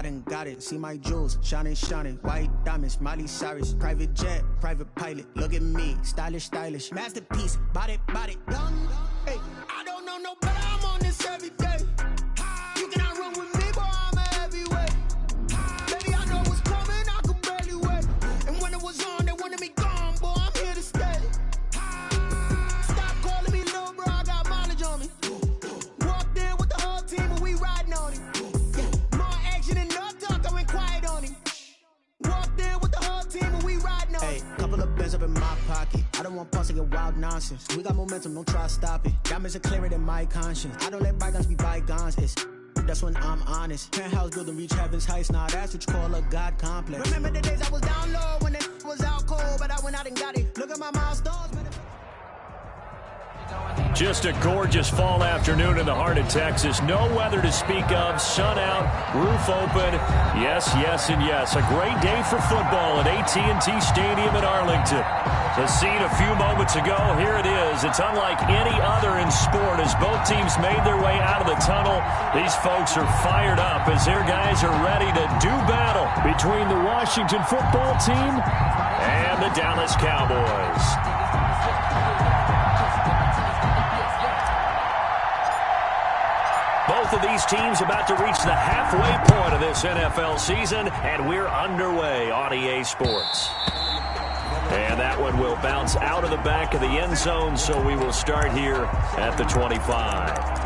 done got it. See my jewels, shining, shining. White diamonds, Miley Cyrus. Private jet, private pilot. Look at me, stylish, stylish. Masterpiece, body, body. Young, hey, I don't know no better. I'm on this every day. You cannot run with me, boy, I'm a heavyweight. Baby, I know what's coming, I could barely wait. And when it was on, they wanted me gone, boy, I'm here to stay. Stop calling me little bro, I got mileage on me. Walked in with the whole team and we riding on him. Yeah, more action than no talk, I went quiet on him. Walked in with the whole team and we riding on him. Hey, couple of bands up in my pocket. I don't want pulse to get wild nonsense. We got momentum, don't try to stop it. Diamonds are clearer than my conscience. I don't let bygones be bygones. That's when I'm honest. Penthouse building, reach heaven's heights. Now that's what you call a God complex. Remember the days I was down low when it was out cold, but I went out and got it. Look at my milestones. Just a gorgeous fall afternoon in the heart of Texas. No weather to speak of. Sun out, roof open. Yes, yes, and yes. A great day for football at AT&T Stadium in Arlington. The scene a few moments ago, here it is. It's unlike any other in sport as both teams made their way out of the tunnel. These folks are fired up as their guys are ready to do battle between the Washington football team and the Dallas Cowboys. Both of these teams about to reach the halfway point of this NFL season, and we're underway on EA Sports. And that one will bounce out of the back of the end zone, so we will start here at the 25.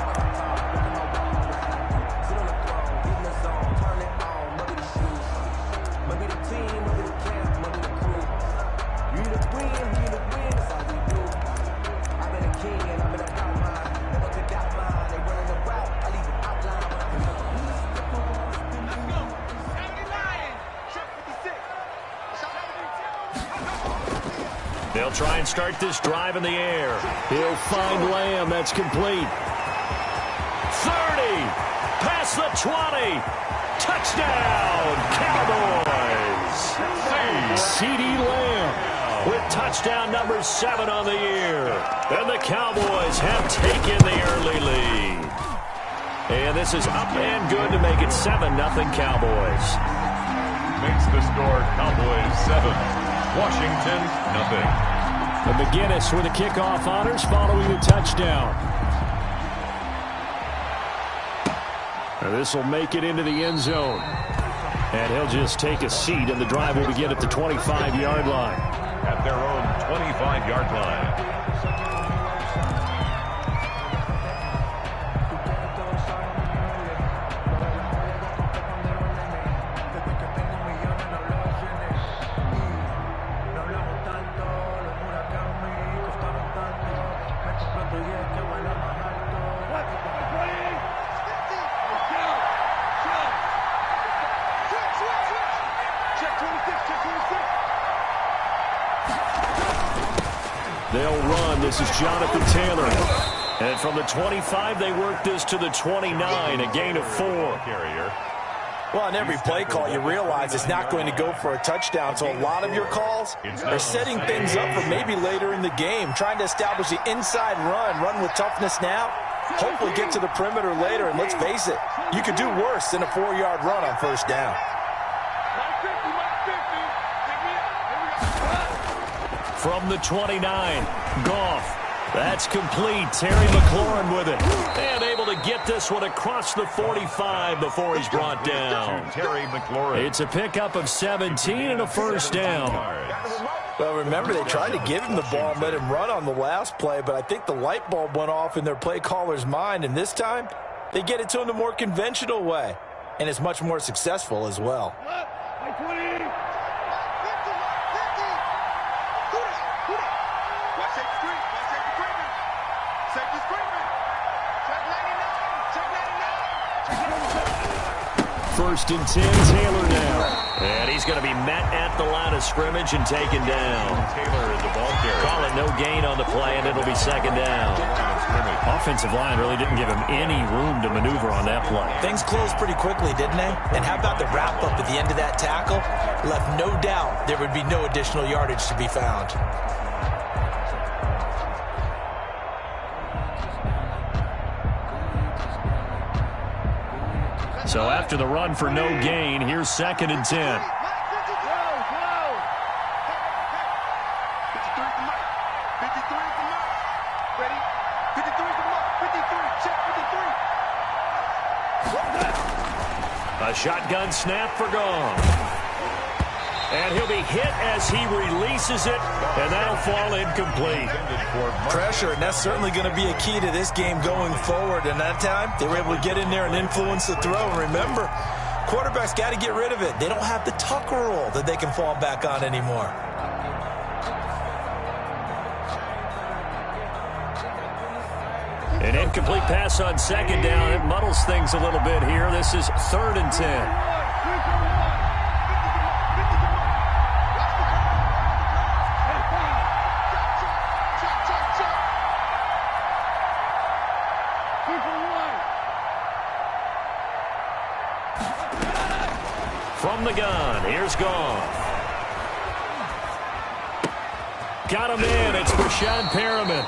They'll try and start this drive in the air. He'll find Lamb. That's complete. 30. Past the 20. Touchdown, Cowboys. C.D. Lamb with touchdown number 7 on the year. And the Cowboys have taken the early lead. And this is up and good to make it 7-0 Cowboys. Makes the score Cowboys 7. Washington, nothing. And McGinnis with the kickoff honors following the touchdown. And this will make it into the end zone. And he'll just take a seat, and the drive will begin at the 25-yard line. At their own 25-yard line. They'll run. This is Jonathan Taylor. And from the 25, they work this to the 29, a gain of 4. Well, on every play call, you realize it's not going to go for a touchdown, so a lot of your calls are setting things up for maybe later in the game, trying to establish the inside run with toughness now, hopefully get to the perimeter later, and let's face it, you could do worse than a 4-yard run on first down. From the 29, Goff. That's complete. Terry McLaurin with it. And able to get this one across the 45 before he's brought down. Terry McLaurin. It's a pickup of 17 and a first down. Well, remember, they tried to give him the ball and let him run on the last play, but I think the light bulb went off in their play caller's mind, and this time they get it to him the more conventional way, and it's much more successful as well. First and 10, Taylor now. And he's going to be met at the line of scrimmage and taken down. Taylor is the ball carrier. Call it no gain on the play, and it'll be second down. Offensive line really didn't give him any room to maneuver on that play. Things closed pretty quickly, didn't they? And how about the wrap-up at the end of that tackle? Left no doubt there would be no additional yardage to be found. So So after the run for no gain, here's 2nd and 10. A shotgun snap for Gone. And he'll be hit as he releases it, and that'll fall incomplete. Pressure, and that's certainly going to be a key to this game going forward. And that time, they were able to get in there and influence the throw. And remember, quarterbacks got to get rid of it. They don't have the tuck rule that they can fall back on anymore. An incomplete pass on 2nd down. It muddles things a little bit here. This is 3rd and 10. From the gun, here's Gone. Got him in. It's Rashad Perriman.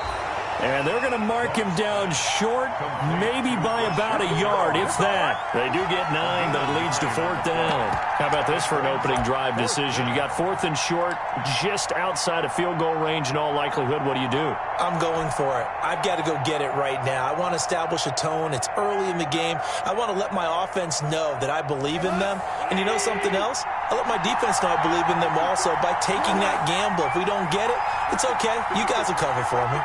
And they're going to mark him down short, maybe by about a yard, if that. They do get 9, but it leads to 4th down. How about this for an opening drive decision? You got 4th and short, just outside of field goal range in all likelihood. What do you do? I'm going for it. I've got to go get it right now. I want to establish a tone. It's early in the game. I want to let my offense know that I believe in them. And you know something else? I let my defense know I believe in them also by taking that gamble. If we don't get it, it's okay. You guys will cover for me.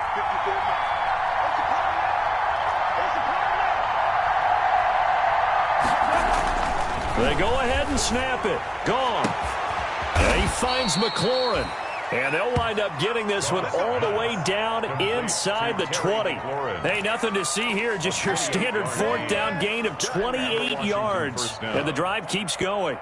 They go ahead and snap it. Gone. And he finds McLaurin. And they'll wind up getting this one all the way down inside the 20. Hey, nothing to see here. Just your standard 4th down gain of 28 yards. And the drive keeps going.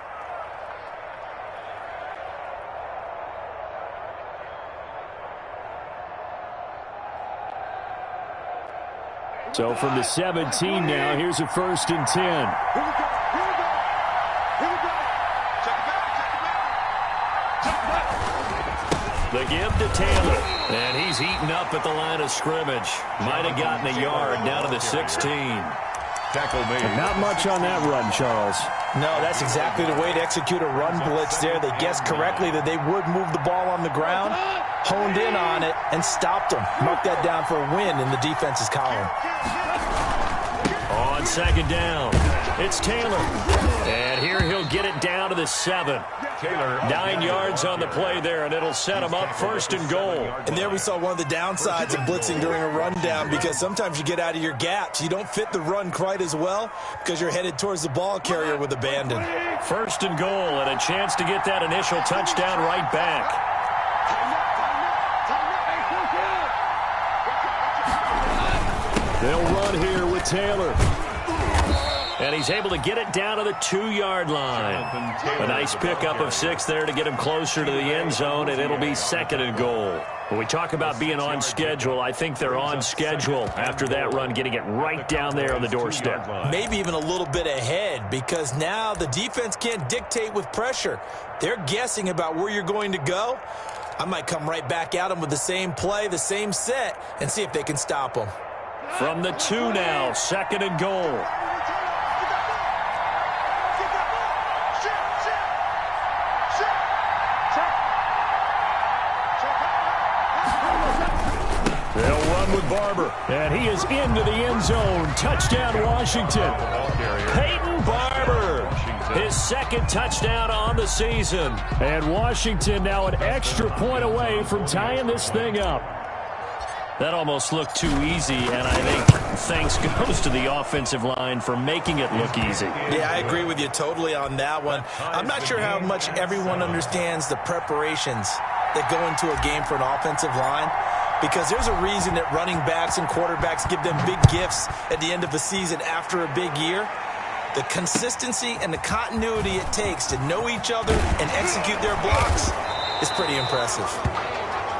So from the 17 now, here's a 1st and 10. The give to Taylor, and he's eaten up at the line of scrimmage. Might have gotten a yard down to the 16. Tackle made. Not much on that run, Charles. No, that's exactly the way to execute a run blitz there. They guessed correctly that they would move the ball on the ground, honed in on it, and stopped them. Mark that down for a win in the defense's column. On 2nd down, it's Taylor. And here he'll get it down to the 7. Taylor 9 yards on the play there, and it'll set him up 1st and goal. And there we saw one of the downsides of blitzing during a rundown, because sometimes you get out of your gaps. You don't fit the run quite as well because you're headed towards the ball carrier with abandon. 1st and goal, and a chance to get that initial touchdown right back. They'll run here with Taylor. And he's able to get it down to the 2-yard line. A nice pickup of 6 there to get him closer to the end zone, and it'll be 2nd and goal. When we talk about being on schedule, I think they're on schedule after that run, getting it right down there on the doorstep. Maybe even a little bit ahead, because now the defense can't dictate with pressure. They're guessing about where you're going to go. I might come right back at them with the same play, the same set, and see if they can stop them. From the 2 now, 2nd and goal. They'll run with Barber, and he is into the end zone. Touchdown, Washington. Peyton Barber, his 2nd touchdown on the season. And Washington now an extra point away from tying this thing up. That almost looked too easy, and I think thanks goes to the offensive line for making it look easy. Yeah, I agree with you totally on that one. I'm not sure how much everyone understands the preparations that go into a game for an offensive line, because there's a reason that running backs and quarterbacks give them big gifts at the end of a season after a big year. The consistency and the continuity it takes to know each other and execute their blocks is pretty impressive.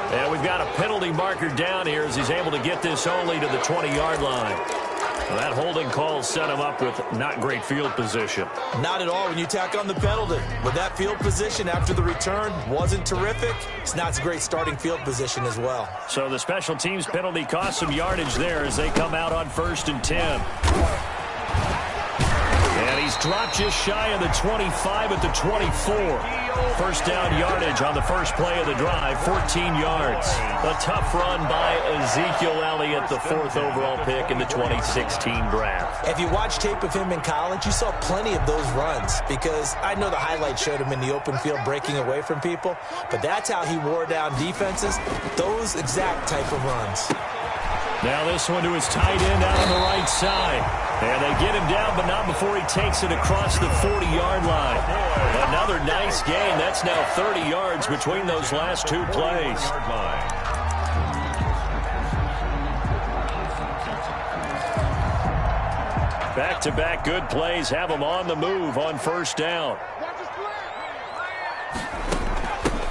And we've got a penalty marker down here as he's able to get this only to the 20-yard line. Well, that holding call set him up with not great field position. Not at all when you tack on the penalty. With that field position after the return wasn't terrific, it's not a great starting field position as well. So the special teams penalty cost some yardage there as they come out on 1st and 10. And He's dropped just shy of the 25 at the 24. First down yardage on the first play of the drive, 14 yards. A tough run by Ezekiel Elliott, the 4th overall pick in the 2016 draft. If you watch tape of him in college, you saw plenty of those runs, because I know the highlights showed him in the open field breaking away from people, but that's how he wore down defenses, those exact type of runs. Now this one to his tight end out on the right side. And they get him down, but not before he takes it across the 40-yard line. Another nice gain. That's now 30 yards between those last two plays. Back-to-back good plays have him on the move on first down.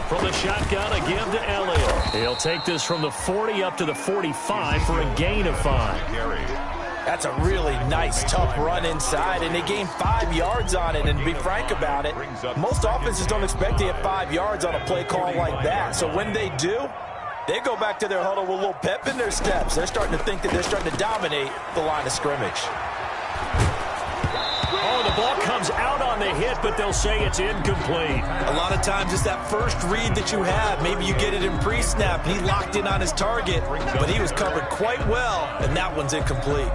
From the shotgun, a give to Elliott. He'll take this from the 40 up to the 45 for a gain of 5. That's a really nice, tough run inside, and they gained 5 yards on it. And to be frank about it, most offenses don't expect to get 5 yards on a play call like that. So when they do, they go back to their huddle with a little pep in their steps. They're starting to think that they're starting to dominate the line of scrimmage. Oh, the ball comes out on the hit, but they'll say it's incomplete. A lot of times it's that first read that you have. Maybe you get it in pre-snap, and he locked in on his target, but he was covered quite well, and that one's incomplete.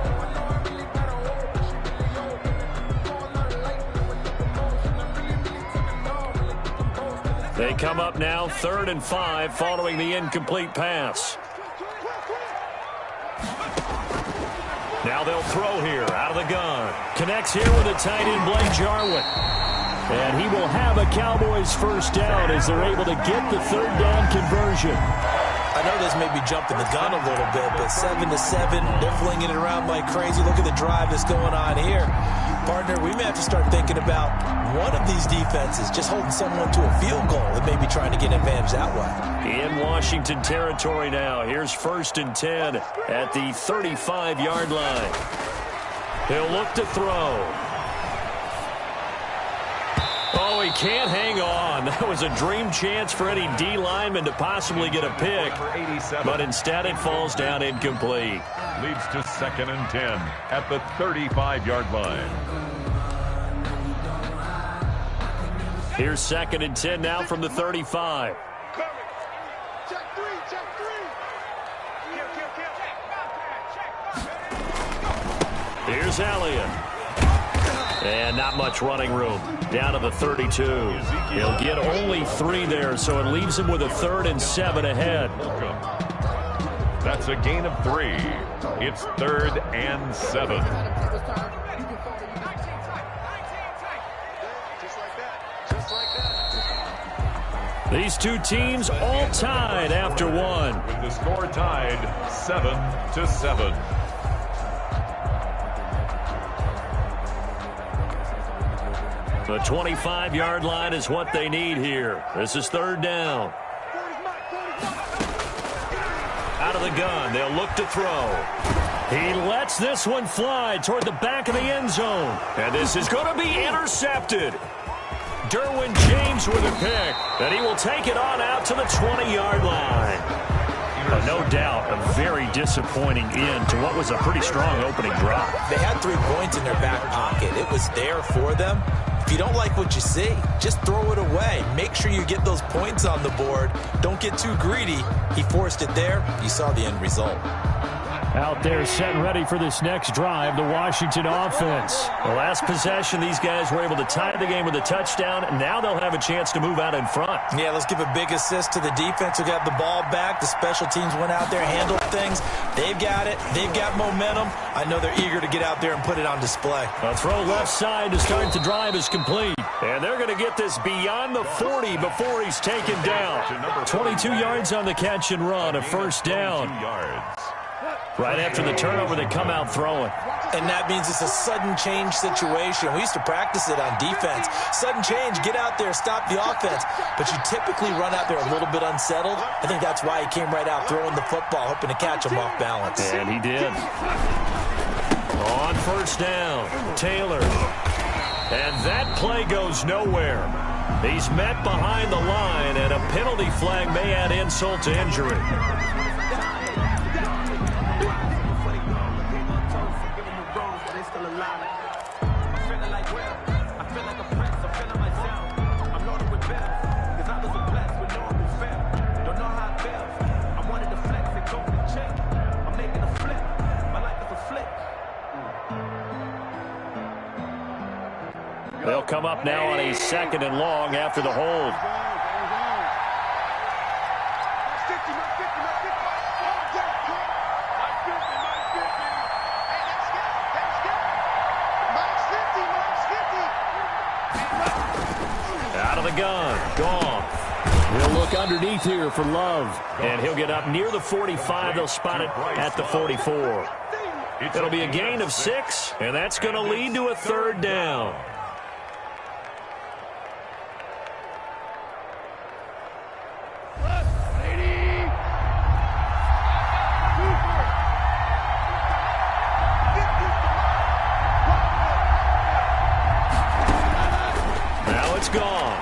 They come up now 3rd and 5 following the incomplete pass. Now they'll throw here out of the gun. Connects here with a tight end, Blake Jarwin. And he will have a Cowboys first down as they're able to get the 3rd down conversion. I know this may be jumping the gun a little bit, but 7-7, they're flinging it around like crazy. Look at the drive that's going on here. Partner, we may have to start thinking about one of these defenses just holding someone to a field goal and maybe trying to get an advantage that way. In Washington territory now. Here's 1st and 10 at the 35-yard line. He'll look to throw. Oh, he can't hang on. That was a dream chance for any D lineman to possibly get a pick. But instead it falls down incomplete. Leads to 2nd and 10 at the 35-yard line. Here's 2nd and 10 now from the 35. Here's Elliott. And not much running room. Down to the 32. He'll get only 3 there, so it leaves him with a 3rd and 7 ahead. That's a gain of 3. It's 3rd and 7. These two teams all tied after one. With the score tied 7-7. The 25-yard line is what they need here. This is 3rd down. Out of the gun, they'll look to throw. He lets this one fly toward the back of the end zone. And this is going to be intercepted. Derwin James with a pick. And he will take it on out to the 20-yard line. No doubt, a very disappointing end to what was a pretty strong opening drive. They had 3 points in their back pocket. It was there for them. If you don't like what you see, just throw it away. Make sure you get those points on the board. Don't get too greedy. He forced it there. You saw the end result. Out there set and ready for this next drive, the Washington offense. The last possession, these guys were able to tie the game with a touchdown, and now they'll have a chance to move out in front. Yeah, let's give a big assist to the defense who got the ball back. The special teams went out there, handled things. They've got it. They've got momentum. I know they're eager to get out there and put it on display. A throw left side to start the drive is complete. And they're going to get this beyond the 40 before he's taken down. 22 yards on the catch and run, a first down. Right after the turnover, they come out throwing. And that means it's a sudden change situation. We used to practice it on defense. Sudden change, get out there, stop the offense. But you typically run out there a little bit unsettled. I think that's why he came right out throwing the football, hoping to catch him off balance. And he did. On first down, Taylor. And that play goes nowhere. He's met behind the line, and a penalty flag may add insult to injury. come up now on a 2nd and long after the hold. Out of the gun. Gone. He'll look underneath here for Love. And he'll get up near the 45. They'll spot it at the 44. It'll be a gain of 6, and that's going to lead to a 3rd down. Now it's gone.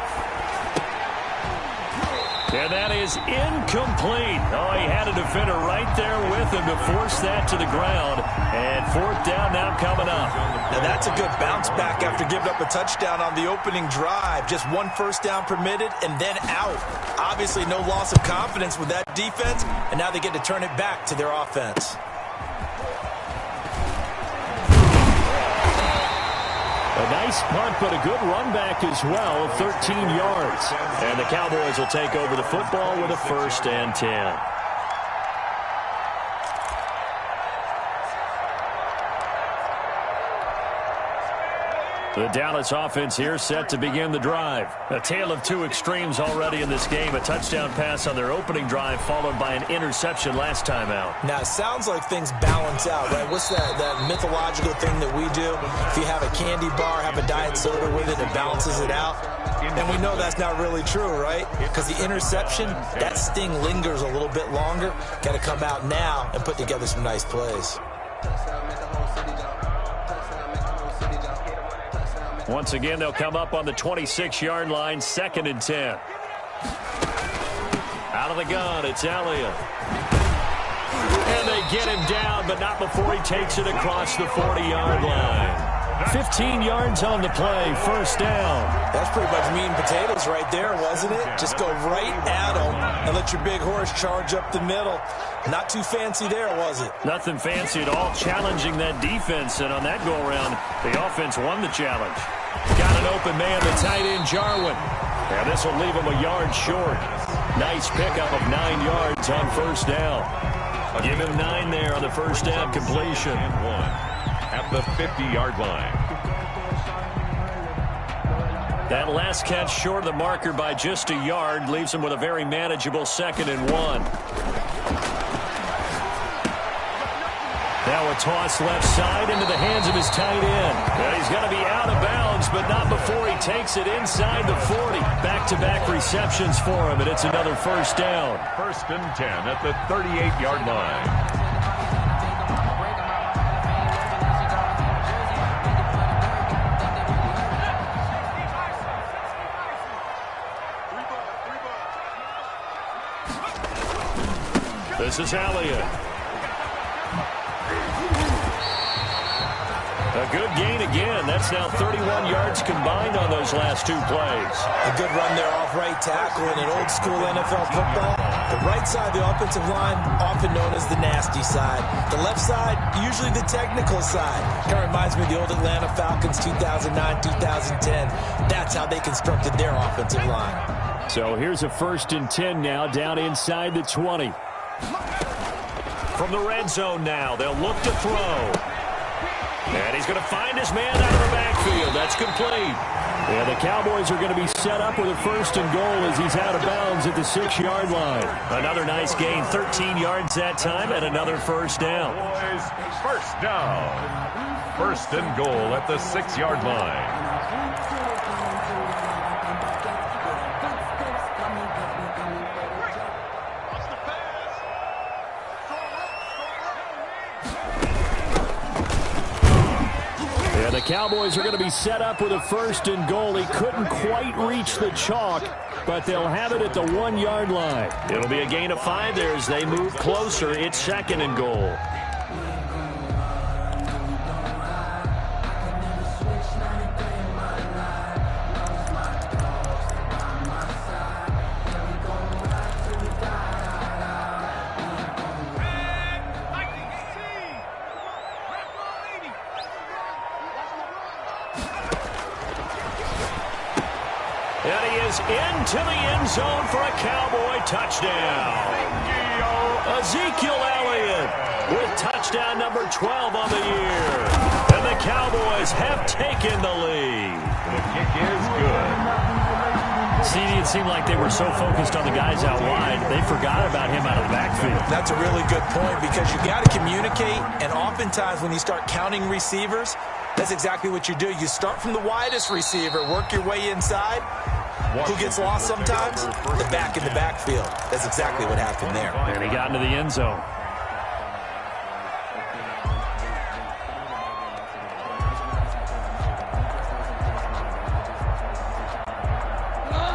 And that is incomplete. Oh, he had a defender right there with him to force that to the ground. And 4th down now coming up. Now that's a good bounce back after giving up a touchdown on the opening drive. Just 1 first down permitted and then out. Obviously no loss of confidence with that defense, and now they get to turn it back to their offense. A nice punt, but a good run back as well, 13 yards. And the Cowboys will take over the football with a 1st and 10. The Dallas offense here set to begin the drive. A tale of 2 extremes already in this game. A touchdown pass on their opening drive followed by an interception last time out. Now, it sounds like things balance out, right? What's that mythological thing that we do? If you have a candy bar, have a diet soda with it, it balances it out. And we know that's not really true, right? Because the interception, that sting lingers a little bit longer. Got to come out now and put together some nice plays. Once again, they'll come up on the 26-yard line, 2nd and 10. Out of the gun, it's Elliott. And they get him down, but not before he takes it across the 40-yard line. 15 yards on the play, 1st down. That's pretty much meat and potatoes right there, wasn't it? Just go right at them and let your big horse charge up the middle. Not too fancy there, was it? Nothing fancy at all, challenging that defense. And on that go-around, the offense won the challenge. Got an open man, the tight end, Jarwin. And this will leave him a yard short. Nice pickup of 9 yards on 1st down. Give him 9 there on the 1st down completion. At the 50-yard line. That last catch short of the marker by just a yard leaves him with a very manageable 2nd and 1. Now a toss left side into the hands of his tight end. And he's going to be out of bounds, but not before he takes it inside the 40. Back-to-back receptions for him, and it's another 1st down. 1st and 10 at the 38-yard line. This is Elliott. A good gain again. That's now 31 yards combined on those last 2 plays. A good run there off right tackle in an old school NFL football. The right side of the offensive line, often known as the nasty side. The left side, usually the technical side. Kind of reminds me of the old Atlanta Falcons 2009, 2010. That's how they constructed their offensive line. So here's a 1st and 10 now down inside the 20. From the red zone now, they'll look to throw. And he's going to find his man out of the backfield. That's complete. And the Cowboys are going to be set up with a 1st and goal as he's out of bounds at the 6-yard line. Another nice gain, 13 yards that time, and another 1st down. Boys, 1st down. 1st and goal at the 6-yard line. The Cowboys are going to be set up with a 1st and goal. He couldn't quite reach the chalk, but they'll have it at the 1-yard line. It'll be a gain of 5 there as they move closer. It's 2nd and goal. And he is into the end zone for a Cowboy touchdown. Ezekiel Elliott with touchdown number 12 on the year. And the Cowboys have taken the lead. The kick is good. CD, it seemed like they were so focused on the guys out wide, they forgot about him out of the backfield. That's a really good point because you got to communicate, and oftentimes when you start counting receivers, that's exactly what you do. You start from the widest receiver, work your way inside. Who gets lost sometimes? The back in the backfield. That's exactly what happened there. And he got into the end zone.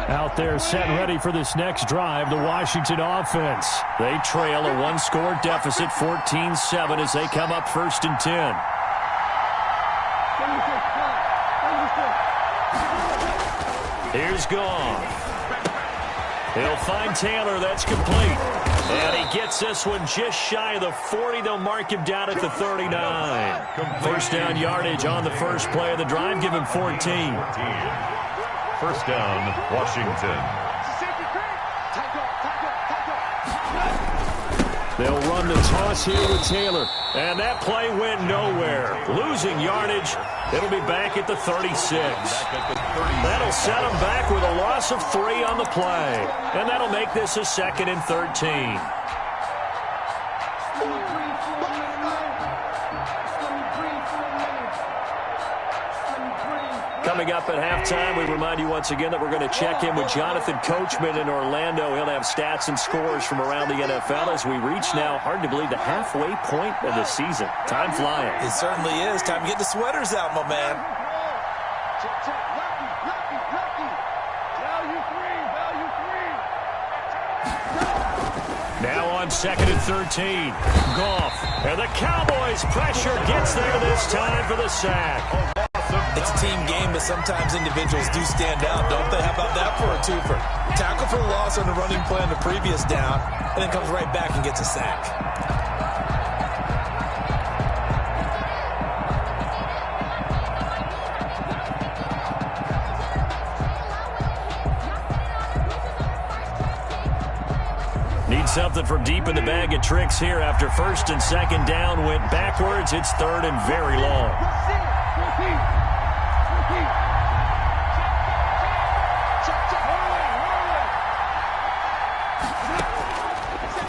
Out there set and ready for this next drive, the Washington offense. They trail a one-score deficit, 14-7, as they come up 1st and 10. Here's Goff. He'll find Taylor. That's complete. And he gets this one just shy of the 40. They'll mark him down at the 39. First down yardage on the first play of the drive. Give him 14. First down, Washington. They'll run the toss here with Taylor. And that play went nowhere. Losing yardage. It'll be back at the 36. That'll set them back with a loss of 3 on the play. And that'll make this a 2nd and 13. Coming up at halftime, we remind you once again that we're going to check in with Jonathan Coachman in Orlando. He'll have stats and scores from around the NFL as we reach now, hard to believe, the halfway point of the season. Time flying. It certainly is. Time to get the sweaters out, my man. Now on 2nd and 13. Goff. And the Cowboys pressure gets there this time for the sack. It's a team game, but sometimes individuals do stand out, don't they? How about that for a twofer? Tackle for loss on the running play on the previous down, and then comes right back and gets a sack. Need something from deep in the bag of tricks here after 1st and 2nd down went backwards. It's 3rd and very long.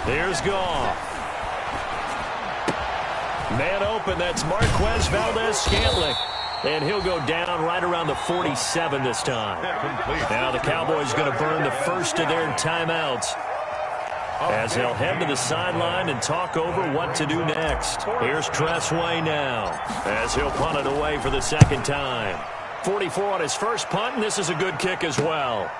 Here's Goff. Man open, that's Marquez Valdez-Scantling. And he'll go down right around the 47 this time. Now the Cowboys going to burn the first of their timeouts as they'll head to the sideline and talk over what to do next. Here's Tressway now as he'll punt it away for the 2nd time. 44 on his first punt, and this is a good kick as well.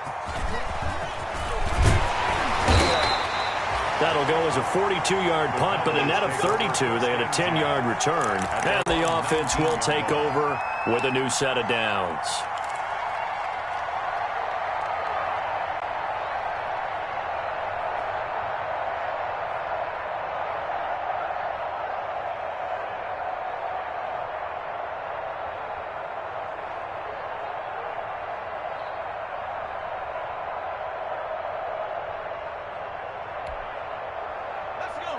That'll go as a 42-yard punt, but a net of 32. They had a 10-yard return, and the offense will take over with a new set of downs.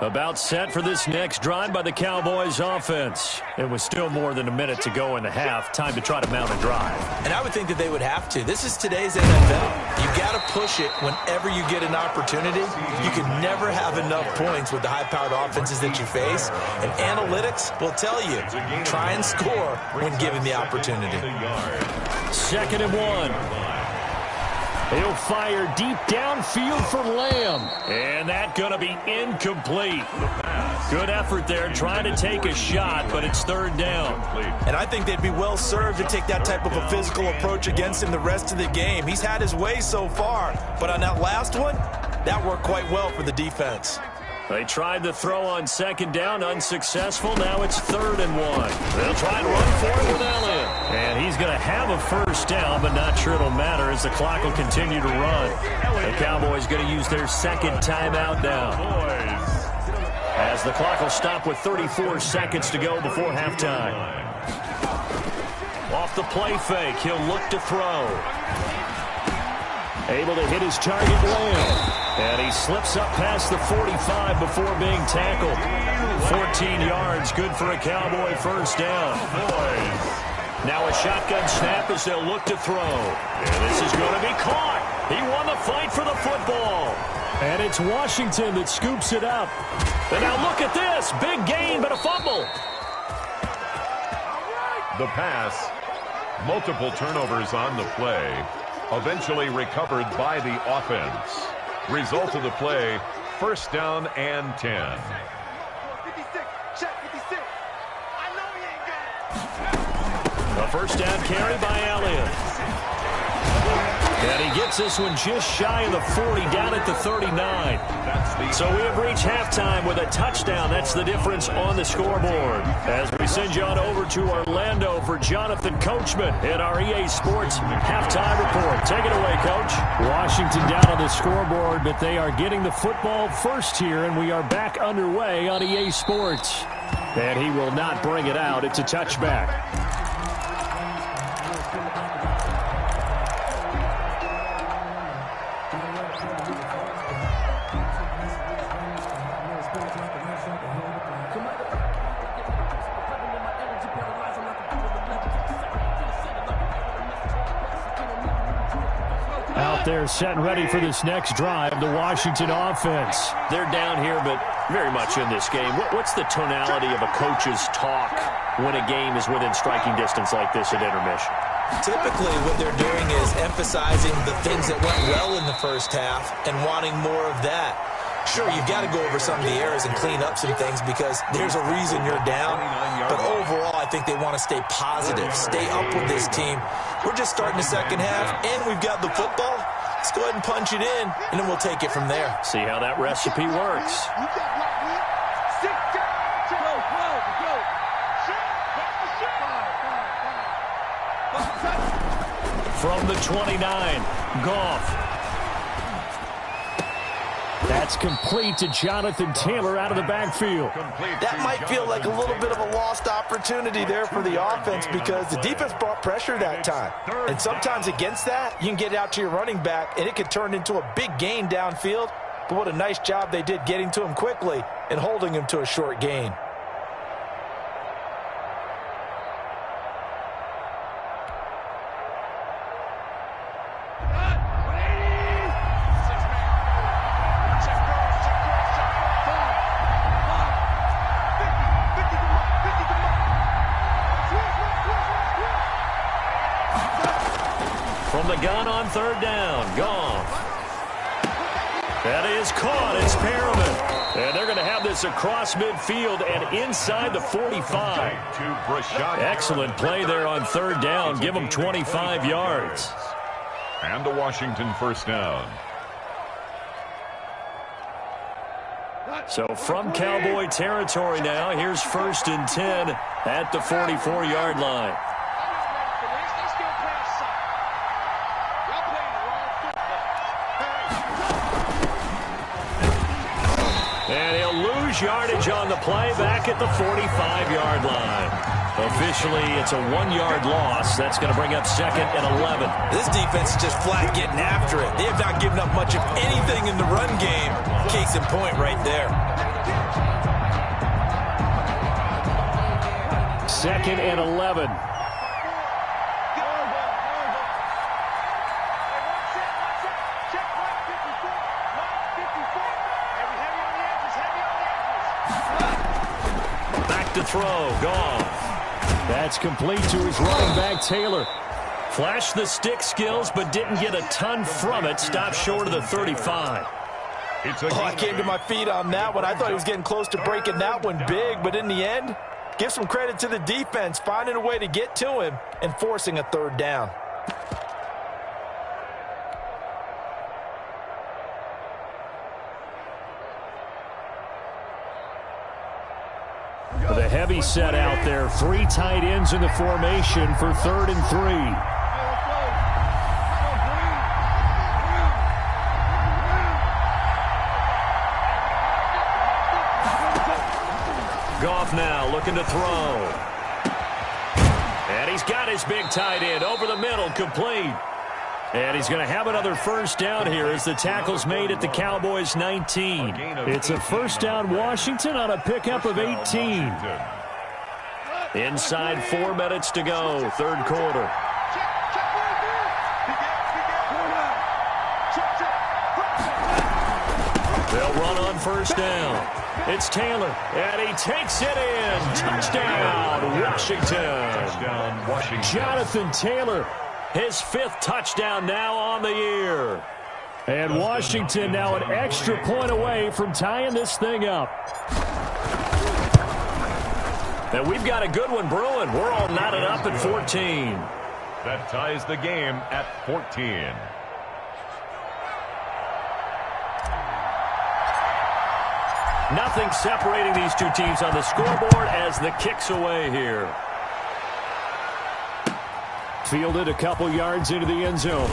About set for this next drive by the Cowboys offense. It was still more than a minute to go in the half. Time to try to mount a drive. And I would think that they would have to. This is today's NFL. You got to push it whenever you get an opportunity. You can never have enough points with the high-powered offenses that you face. And analytics will tell you, try and score when given the opportunity. 2nd and 1. He'll fire deep downfield for Lamb. And that's going to be incomplete. Good effort there trying to take a shot, but it's 3rd down. And I think they'd be well served to take that type of a physical approach against him the rest of the game. He's had his way so far, but on that last one, that worked quite well for the defense. They tried to throw on 2nd down, unsuccessful. Now it's 3rd and 1. They'll try and run for it with Elliott. And he's going to have a first down, but not sure it'll matter as the clock will continue to run. The Cowboys going to use their 2nd timeout now, as the clock will stop with 34 seconds to go before halftime. Off the play fake, he'll look to throw. Able to hit his target well. And he slips up past the 45 before being tackled. 14 yards, good for a Cowboy first down. Now a shotgun snap as they'll look to throw. And this is going to be caught. He won the fight for the football. And it's Washington that scoops it up. And now look at this. Big gain, but a fumble. The pass, multiple turnovers on the play, eventually recovered by the offense. Result of the play, first down and 10. A first down carry by Elliott. And he gets this one just shy of the 40, down at the 39. So we have reached halftime with a touchdown. That's the difference on the scoreboard. As we send you on over to Orlando for Jonathan Coachman in our EA Sports halftime report. Take it away, Coach. Washington down on the scoreboard, but they are getting the football first here, and we are back underway on EA Sports. And he will not bring it out. It's a touchback. They're set and ready for this next drive, the Washington offense. They're down here, but very much in this game. What's the tonality of a coach's talk when a game is within striking distance like this at intermission? Typically, what they're doing is emphasizing the things that went well in the first half and wanting more of that. Sure, you've got to go over some of the errors and clean up some things because there's a reason you're down. But overall, I think they want to stay positive, stay up with this team. We're just starting the second half, and we've got the football. Let's go ahead and punch it in, and then we'll take it from there. See how that recipe works. From the 29, Goff. That's complete to Jonathan Taylor out of the backfield. That might feel like a little bit of a lost opportunity there for the offense because the defense brought pressure that time. And sometimes against that, you can get out to your running back, and it could turn into a big gain downfield. But what a nice job they did getting to him quickly and holding him to a short gain. From the gun on third down, Goff. That is caught. It's Perriman. And they're going to have this across midfield and inside the 45. Excellent play there on third down. Give them 25 yards. And a Washington first down. So from Cowboy territory now, here's first and 10 at the 44-yard line. And he'll lose yardage on the play back at the 45-yard line. Officially, it's a 1-yard loss. That's going to bring up second and 11. This defense is just flat getting after it. They have not given up much of anything in the run game. Case in point right there. Second and 11. Back to throw, Goff. That's complete to his running back, Taylor. Flashed the stick skills, but didn't get a ton from it. Stopped short of the 35. I came to my feet on that one. I thought he was getting close to breaking that one big, but in the end, give some credit to the defense, finding a way to get to him and forcing a third down. The heavy set out there. 3 tight ends in the formation for 3rd and 3. Goff now looking to throw. And he's got his big tight end over the middle, complete. And he's going to have another first down here as the tackle's made at the Cowboys' 19. It's a first down Washington on a pickup of 18. Inside 4 minutes to go, third quarter. They'll run on first down. It's Taylor, and he takes it in. Touchdown, Washington. Touchdown, Washington. Jonathan Taylor, his 5th touchdown now on the year. And Washington now an extra point away from tying this thing up. And we've got a good one brewing. We're all knotted up at 14. That ties the game at 14. Nothing separating these two teams on the scoreboard as the kick's away here. Fielded a couple yards into the end zone.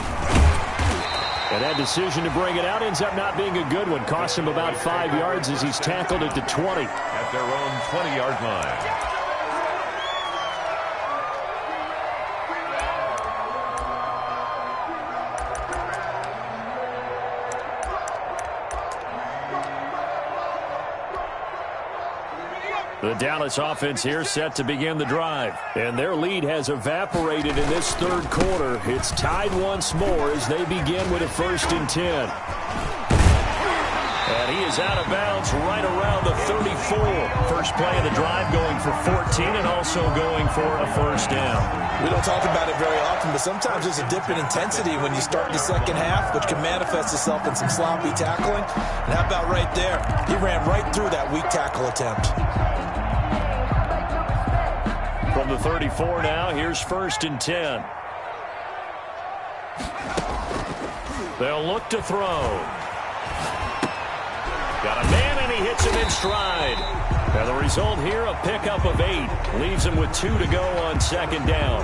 And that decision to bring it out ends up not being a good one. Costs him about 5 yards as he's tackled at the 20. At their own 20-yard line. The Dallas offense here set to begin the drive. And their lead has evaporated in this third quarter. It's tied once more as they begin with a 1st and 10. And he is out of bounds right around the 34. First play of the drive going for 14 and also going for a first down. We don't talk about it very often, but sometimes there's a dip in intensity when you start the second half, which can manifest itself in some sloppy tackling. And how about right there? He ran right through that weak tackle attempt. From the 34 now, here's 1st and 10. They'll look to throw. Got a man, and he hits him in stride. And the result here, a pickup of 8. Leaves him with 2 to go on second down.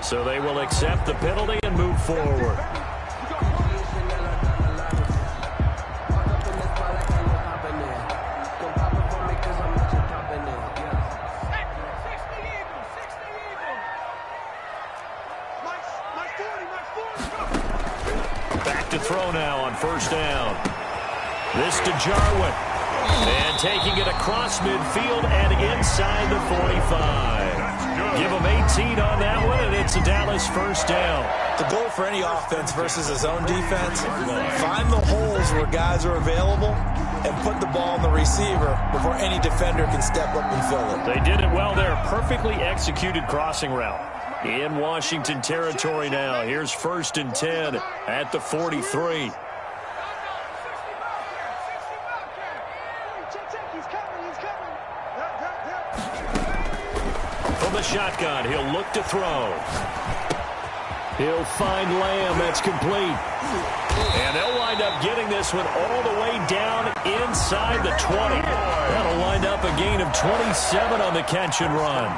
So they will accept the penalty and move forward. Throw now on first down. This to Jarwin. And taking it across midfield and inside the 45. Give him 18 on that one, and it's a Dallas first down. The goal for any offense versus his own defense, find the holes where guys are available and put the ball on the receiver before any defender can step up and fill it. They did it well there. Perfectly executed crossing route. In Washington territory now. Here's 1st and 10 at the 43. From the shotgun, he'll look to throw. He'll find Lamb. That's complete. And they'll wind up getting this one all the way down inside the 20. That'll wind up a gain of 27 on the catch and run.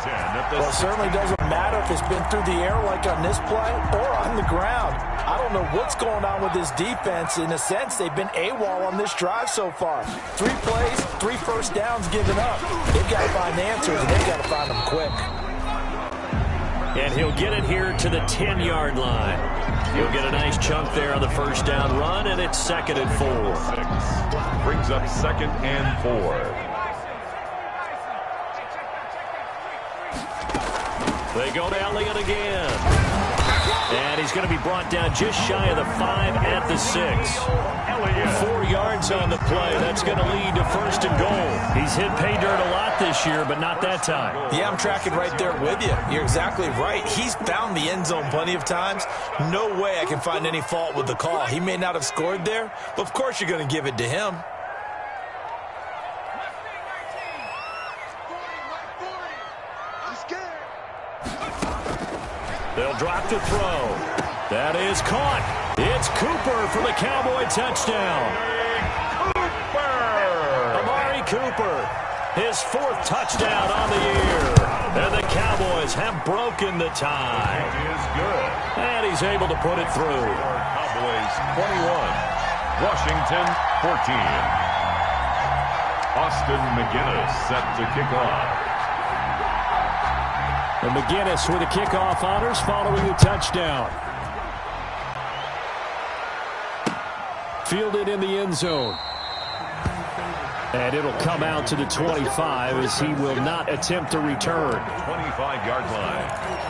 Well, it certainly doesn't matter if it's been through the air like on this play or on the ground. I don't know what's going on with this defense. In a sense, they've been AWOL on this drive so far. 3 plays, 3 first downs given up. They've got to find answers, and they've got to find them quick. And he'll get it here to the 10-yard line. He'll get a nice chunk there on the first down run, and it's 2nd and 4. Brings up 2nd and 4. They go to Elliott again. And he's going to be brought down just shy of the 5 at the 6. 4 yards on the play. That's going to lead to 1st and goal. He's hit pay dirt a lot this year, but not that time. Yeah, I'm tracking right there with you. You're exactly right. He's found the end zone plenty of times. No way I can find any fault with the call. He may not have scored there, but of course you're going to give it to him. They'll drop to throw. That is caught. It's Cooper for the Cowboy touchdown. Amari Cooper, his 4th touchdown on the year. And the Cowboys have broken the tie. It is good. And he's able to put it through. Cowboys 21, Washington 14. Austin McGinnis set to kick off. And McGinnis with the kickoff honors following the touchdown. Fielded in the end zone. And it'll come out to the 25 as he will not attempt to return. 25-yard line.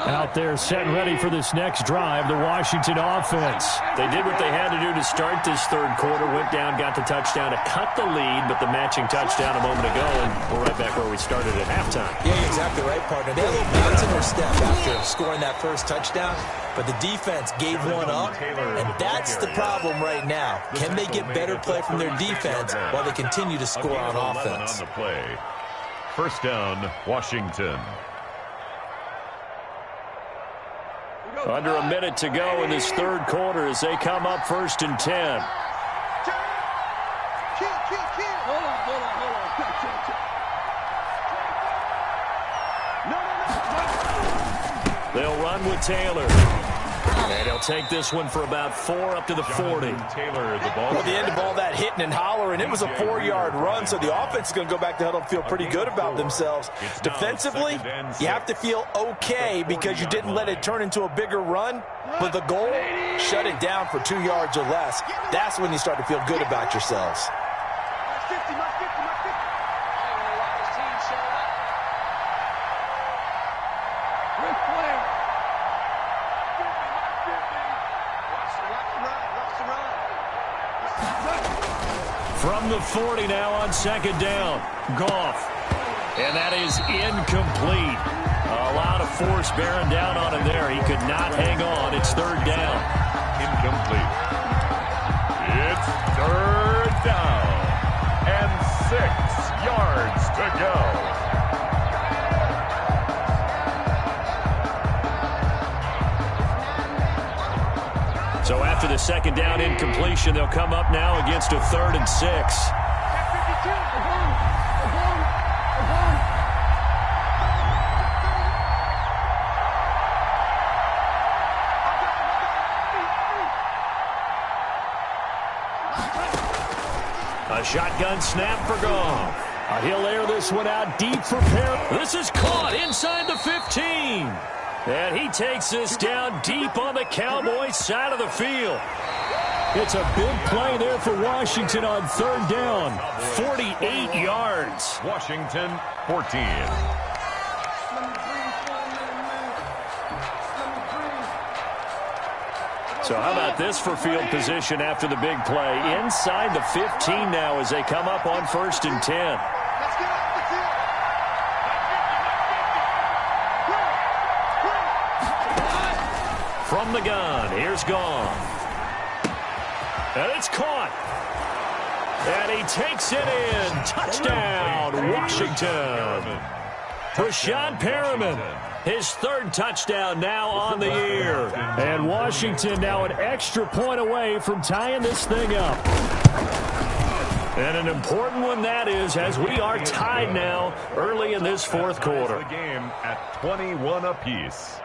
Out there set and ready for this next drive, the Washington offense. They did what they had to do to start this third quarter. Went down, got the touchdown to cut the lead, but the matching touchdown a moment ago, and we're right back where we started at halftime. Yeah, you're exactly right, partner. They had a little bounce in their step after scoring that first touchdown, but the defense gave one up, and that's the problem right now. Can they get better play from their defense while they continue to score on offense? On the play. First down, Washington. Under a minute to go in this third quarter as they come up 1st and 10. They'll run with Taylor. And he'll take this one for about 4 up to the 40. Taylor, the ball. Well, the end of all that hitting and hollering, it was a 4-yard run, so the offense is going to go back to huddle and feel pretty good about themselves. Defensively, you have to feel okay because you didn't let it turn into a bigger run, but the goal, shut it down for 2 yards or less. That's when you start to feel good about yourselves. From the 40 now on 2nd down. Goff. And that is incomplete. A lot of force bearing down on him there. He could not hang on. It's 3rd down. Incomplete. It's 3rd down. And 6 yards to go. So after the 2nd down incompletion, they'll come up now against a 3rd and 6. A shotgun snap for Goff. He'll air this one out deep for Perry. This is caught inside the 15. And he takes this down deep on the Cowboys side of the field. It's a big play there for Washington on 3rd down. 48 yards. Washington, 14. So how about this for field position after the big play? Inside the 15 now as they come up on 1st and 10. From the gun, here's Goff. And it's caught. And he takes it in. Touchdown, Washington. Rashad Perriman, his 3rd touchdown now on the year. And Washington now an extra point away from tying this thing up. And an important one that is, as we are tied now early in this 4th quarter. The game at 21 apiece.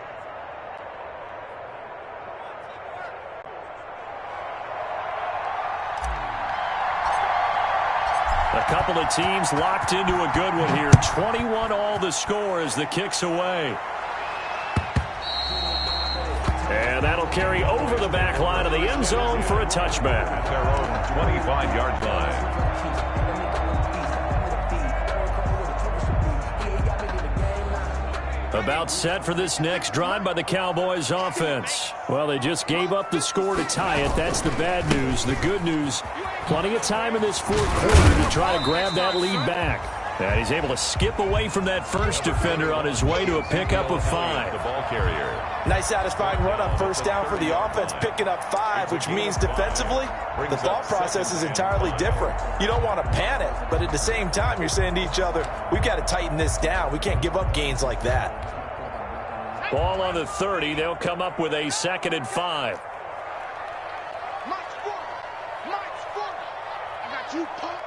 A couple of teams locked into a good one here. 21 all the score as the kick's away. And that'll carry over the back line of the end zone for a touchback. At their own 25-yard line. About set for this next drive by the Cowboys offense. Well, they just gave up the score to tie it. That's the bad news. The good news, plenty of time in this 4th quarter to try to grab that lead back. And he's able to skip away from that first defender on his way to a pickup of 5. The ball carrier. Nice satisfying run up 1st down for the offense, picking up 5, which means defensively, the thought process is entirely different. You don't want to panic, but at the same time, you're saying to each other, we've got to tighten this down. We can't give up gains like that. Ball on the 30. They'll come up with a 2nd and 5. I got you, Pop.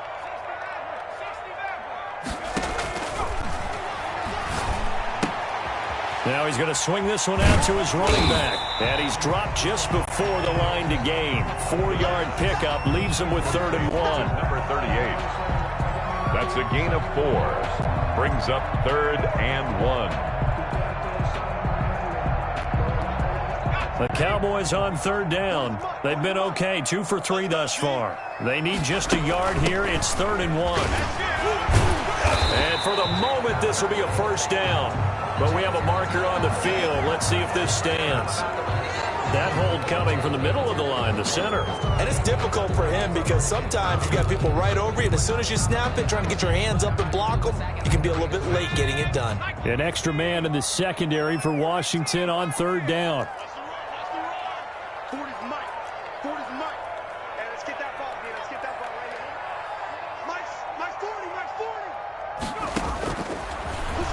Now he's going to swing this one out to his running back. And he's dropped just before the line to gain. 4-yard pickup leaves him with 3rd and 1. Number 38. That's a gain of 4. Brings up 3rd and 1. The Cowboys on 3rd down. They've been okay, 2 for 3 thus far. They need just a yard here. It's 3rd and 1. And for the moment, this will be a 1st down. But we have a marker on the field. Let's see if this stands. That hold coming from the middle of the line, the center. And it's difficult for him because sometimes you got people right over you, and as soon as you snap it, trying to get your hands up and block them, you can be a little bit late getting it done. An extra man in the secondary for Washington on 3rd down.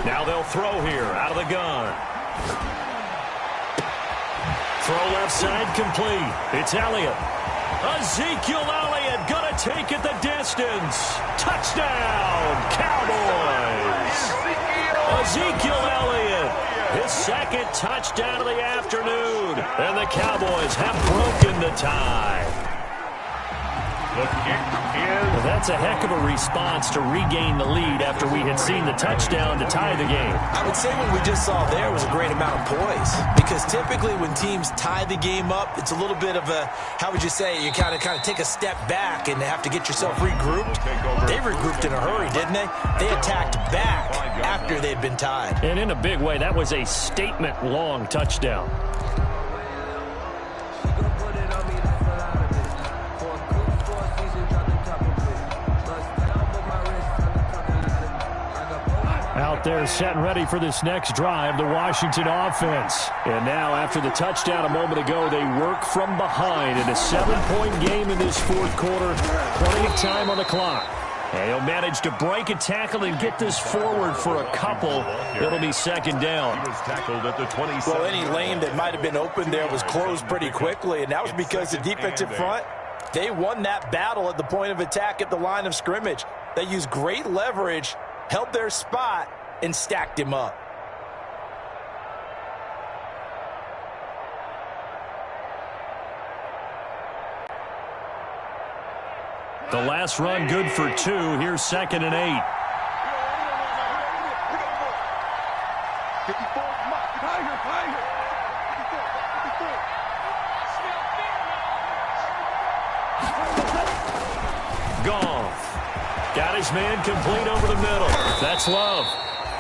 Now they'll throw here out of the gun. Throw left side complete. It's Elliott. Ezekiel Elliott going to take it the distance. Touchdown, Cowboys. Ezekiel Elliott, his 2nd touchdown of the afternoon. And the Cowboys have broken the tie. The kick is... Well, that's a heck of a response to regain the lead after we had seen the touchdown to tie the game. I would say what we just saw there was a great amount of poise, because typically when teams tie the game up, it's a little bit of a, how would you say, you kind of take a step back and have to get yourself regrouped. They regrouped in a hurry, didn't they? They attacked back after they'd been tied. And in a big way, that was a statement-long touchdown. Out there set and ready for this next drive, the Washington offense. And now after the touchdown a moment ago, they work from behind in a 7-point game in this 4th quarter. Plenty of time on the clock. And he'll manage to break a tackle and get this forward for a couple. It'll be 2nd down. He was tackled at the 27. Well, any lane that might have been open there was closed pretty quickly, and that was because the defensive front, they won that battle at the point of attack at the line of scrimmage. They used great leverage, held their spot, and stacked him up. The last run good for 2. Here's 2nd and 8. Goff got his man complete over the middle. That's Love.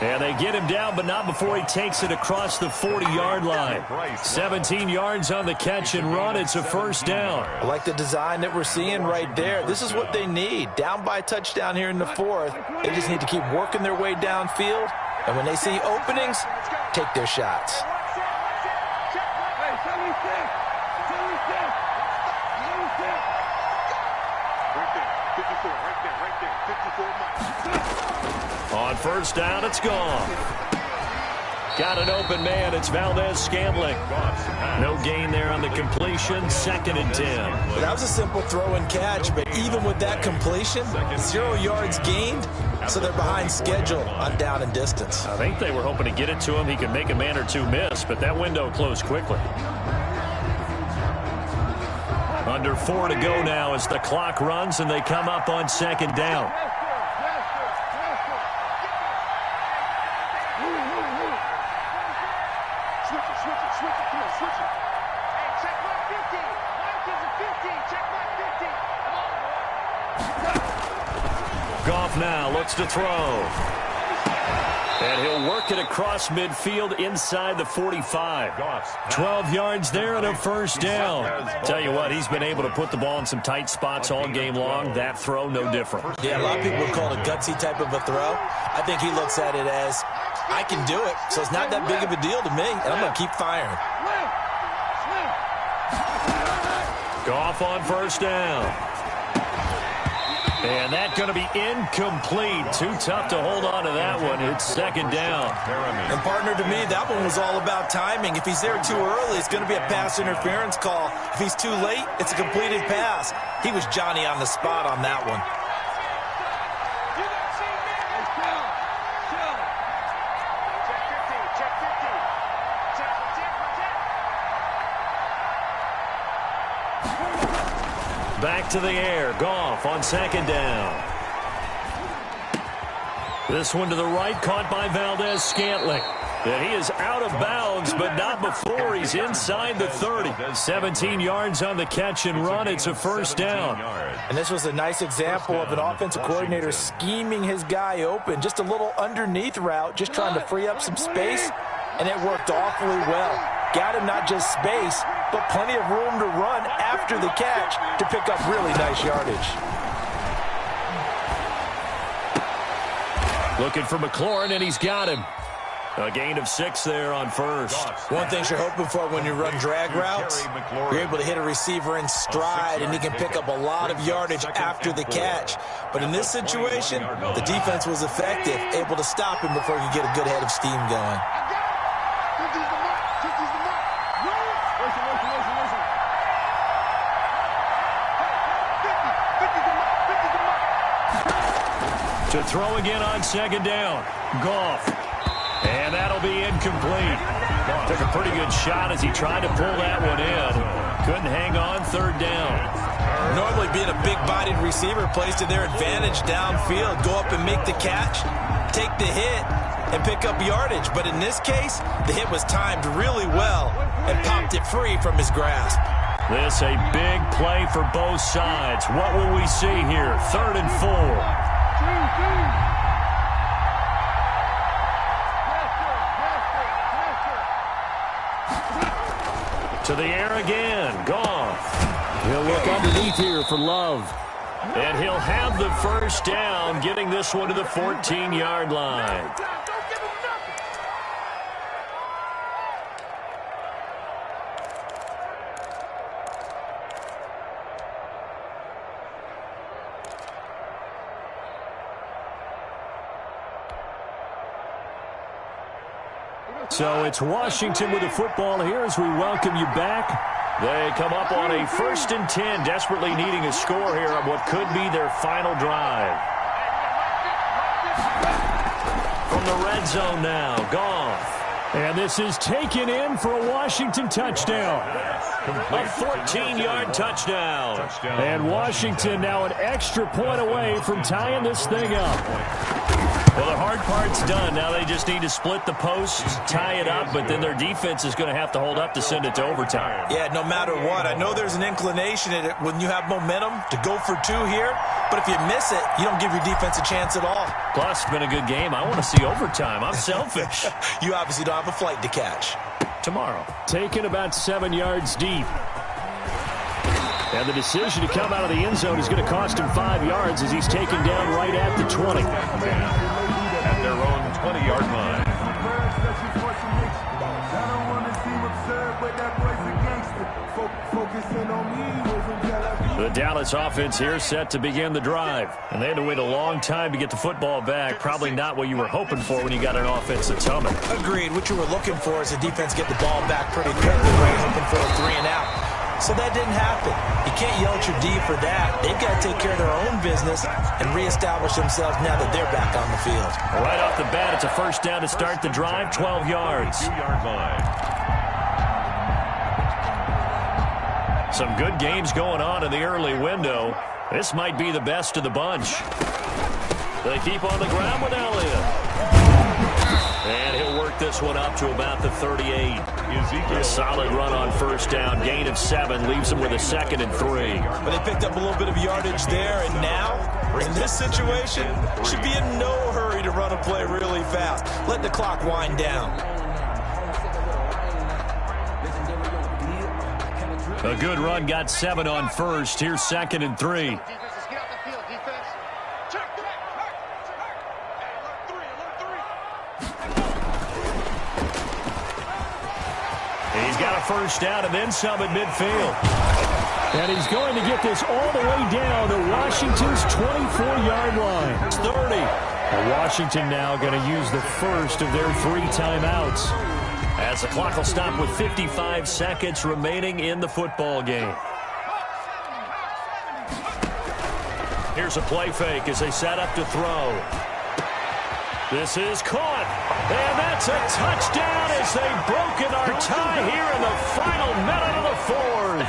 And they get him down, but not before he takes it across the 40-yard line. 17 yards on the catch and run. It's a 1st down. I like the design that we're seeing right there. This is what they need. Down by a touchdown here in the 4th. They just need to keep working their way downfield. And when they see openings, take their shots. On 1st down, it's gone. Got an open man. It's Valdez-Scantling. No gain there on the completion. 2nd and 10. Well, that was a simple throw and catch, but even with that completion, 0 yards gained, so they're behind schedule on down and distance. I think they were hoping to get it to him. He could make a man or two miss, but that window closed quickly. Under 4 to go now as the clock runs, and they come up on 2nd down. Goff now looks to throw. And he'll work it across midfield inside the 45. 12 yards there and a 1st down. Tell you what, he's been able to put the ball in some tight spots all game long. That throw, no different. Yeah, a lot of people would call it a gutsy type of a throw. I think he looks at it as, I can do it, so it's not that big of a deal to me, and I'm going to keep firing. Goff on 1st down. And that's going to be incomplete. Too tough to hold on to that one. It's 2nd down. And, partner, to me, that one was all about timing. If he's there too early, it's going to be a pass interference call. If he's too late, it's a completed pass. He was Johnny on the spot on that one. back to the air. Goff on second down. This one to the right, caught by Valdez-Scantling. And he is out of bounds, but not before he's inside the 30. 17 yards on the catch and run. It's a first down. And this was a nice example of an offensive coordinator scheming his guy open. Just a little underneath route, just trying to free up some space, and it worked awfully well. Got him not just space, but plenty of room to run after the catch to pick up really nice yardage. Looking for McLaurin, and he's got him. A gain of 6 there on first. One thing you're hoping for when you run drag routes, you're able to hit a receiver in stride, and he can pick up a lot of yardage after the catch. But in this situation, the defense was effective, able to stop him before he could get a good head of steam going. To throw again on second down. Goff. And that'll be incomplete. Took a pretty good shot as he tried to pull that one in. Couldn't hang on, third down. Normally being a big-bodied receiver plays to their advantage downfield. Go up and make the catch, take the hit, and pick up yardage. But in this case, the hit was timed really well and popped it free from his grasp. This a big play for both sides. What will we see here? 3rd and 4. To the air again. Goff. He'll look underneath here for Love. And he'll have the first down, getting this one to the 14-yard line. So it's Washington with the football here as we welcome you back. They come up on a 1st and 10, desperately needing a score here on what could be their final drive. From the red zone now, Goff. And this is taken in for a Washington touchdown. A 14-yard touchdown. And Washington now an extra point away from tying this thing up. Well, the hard part's done. Now they just need to split the posts, tie it up, but then their defense is going to have to hold up to send it to overtime. Yeah, no matter what. I know there's an inclination in it when you have momentum to go for 2 here, but if you miss it, you don't give your defense a chance at all. Plus, it's been a good game. I want to see overtime. I'm selfish. You obviously don't have a flight to catch. Tomorrow. Taken about 7 yards deep. And the decision to come out of the end zone is going to cost him 5 yards as he's taken down right at the 20. At their own 20-yard line. The Dallas offense here set to begin the drive. And they had to wait a long time to get the football back. Probably not what you were hoping for when you got an offense that's humming. Agreed. What you were looking for is the defense get the ball back pretty quickly, right? Hoping for a 3 and out. So that didn't happen. You can't yell at your D for that. They've got to take care of their own business and reestablish themselves now that they're back on the field. Right off the bat, it's a first down to start the drive, 12 yards. 2-yard line. Some good games going on in the early window. This might be the best of the bunch. They keep on the ground with Elliott. And he'll work this one up to about the 38. A solid run on first down. Gain of 7 leaves him with a 2nd and 3. But they picked up a little bit of yardage there, and now, in this situation, should be in no hurry to run a play really fast. Let the clock wind down. A good run, got 7 on first. Here's 2nd and 3. He's got a first down and then some at midfield. And he's going to get this all the way down to Washington's 24-yard line. It's 30. And Washington now going to use the first of their 3 timeouts. As the clock will stop with 55 seconds remaining in the football game. Here's a play fake as they set up to throw. This is caught. And that's a touchdown as they've broken our tie here in the final minute of the 4th.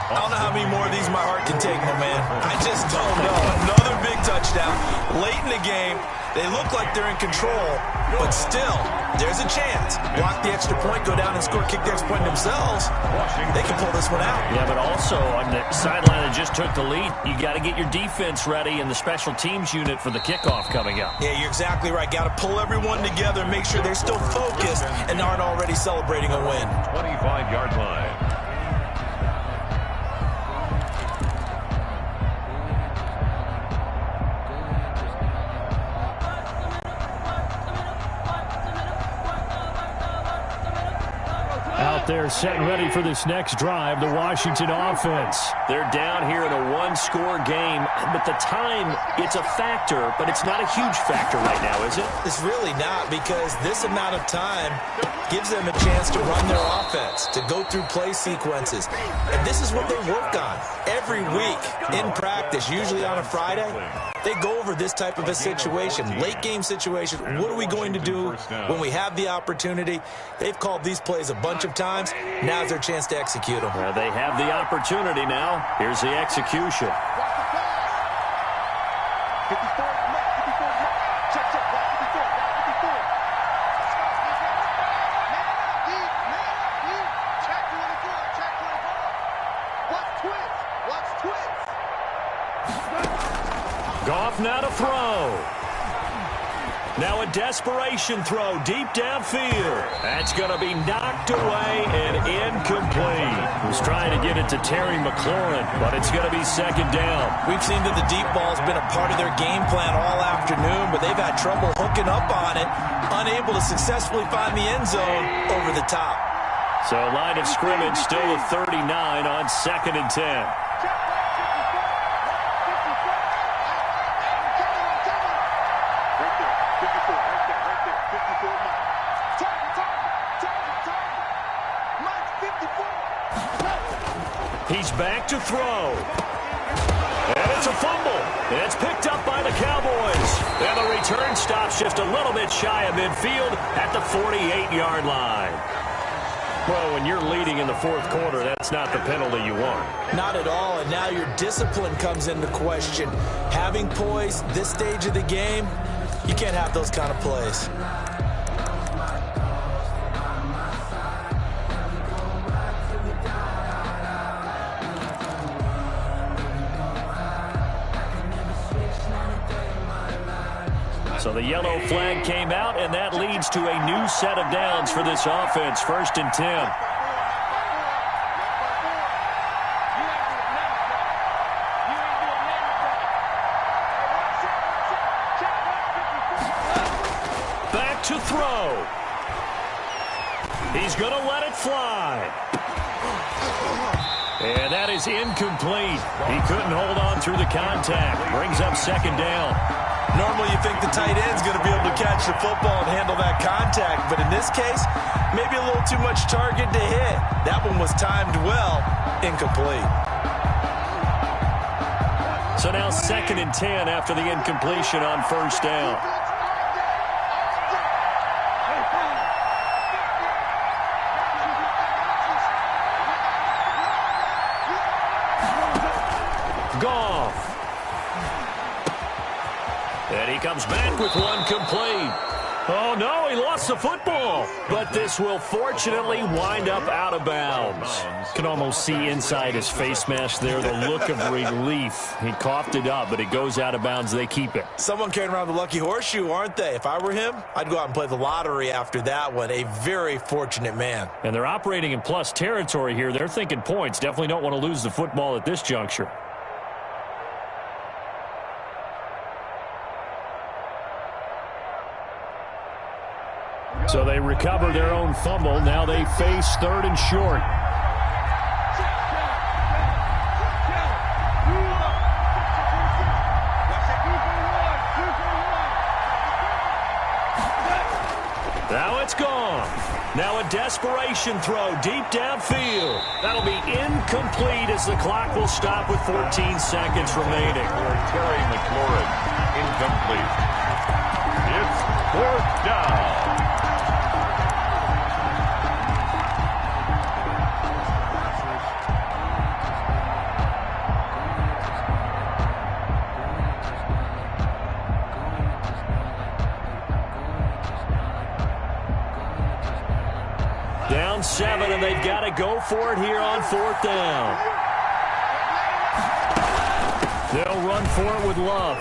I don't know how many more of these my heart can take, my man. I just don't know. Another big touchdown late in the game. They look like they're in control, but still, there's a chance. Block the extra point, go down and score, kick the extra point themselves. They can pull this one out. Yeah, but also on the sideline that just took the lead, you got to get your defense ready and the special teams unit for the kickoff coming up. Yeah, you're exactly right. Got to pull everyone together and make sure they're still focused and aren't already celebrating a win. 25-yard line. Out there set and ready for this next drive, the Washington offense. They're down here in a one-score game, but the time, it's a factor, but it's not a huge factor right now, is it? It's really not, because this amount of time gives them a chance to run their offense, to go through play sequences. And this is what they work on every week in practice, usually on a Friday. They go over this type of a situation, late game situation. What are we going to do when we have the opportunity? They've called these plays a bunch of times. Now's their chance to execute them. Well, they have the opportunity now. Here's the execution. Goff now to throw. Now a desperation throw deep downfield. That's going to be knocked away and incomplete. He was trying to get it to Terry McLaurin, but it's going to be second down. We've seen that the deep ball's been a part of their game plan all afternoon, but they've had trouble hooking up on it, unable to successfully find the end zone over the top. So line of scrimmage still a 39 on 2nd and 10. He's back to throw. And it's a fumble. And it's picked up by the Cowboys. And the return stops just a little bit shy of midfield at the 48-yard line. Well, when you're leading in the fourth quarter, that's not the penalty you want. Not at all, and now your discipline comes into question. Having poise this stage of the game, you can't have those kind of plays. So the yellow flag came out, and that leads to a new set of downs for this offense. 1st and 10. Back to throw. He's going to let it fly. And that is incomplete. He couldn't hold on through the contact. Brings up second down. Normally you think the tight end's going to be able to catch the football and handle that contact, but in this case, maybe a little too much target to hit. That one was timed well, incomplete. So now 2nd and 10 after the incompletion on 1st down. Goff. And he comes back with one complete. Oh, no, he lost the football. But this will fortunately wind up out of bounds. Can almost see inside his face mask there the look of relief. He coughed it up, but it goes out of bounds. They keep it. Someone carrying around the lucky horseshoe, aren't they? If I were him, I'd go out and play the lottery after that one. A very fortunate man. And they're operating in plus territory here. They're thinking points. Definitely don't want to lose the football at this juncture. So they recover their own fumble. Now they face 3rd and short. Now it's gone. Now a desperation throw deep downfield. That'll be incomplete as the clock will stop with 14 seconds remaining. Terry McLaurin, incomplete. It's 4th down. 7, and they've got to go for it here on 4th down. They'll run for it with Love.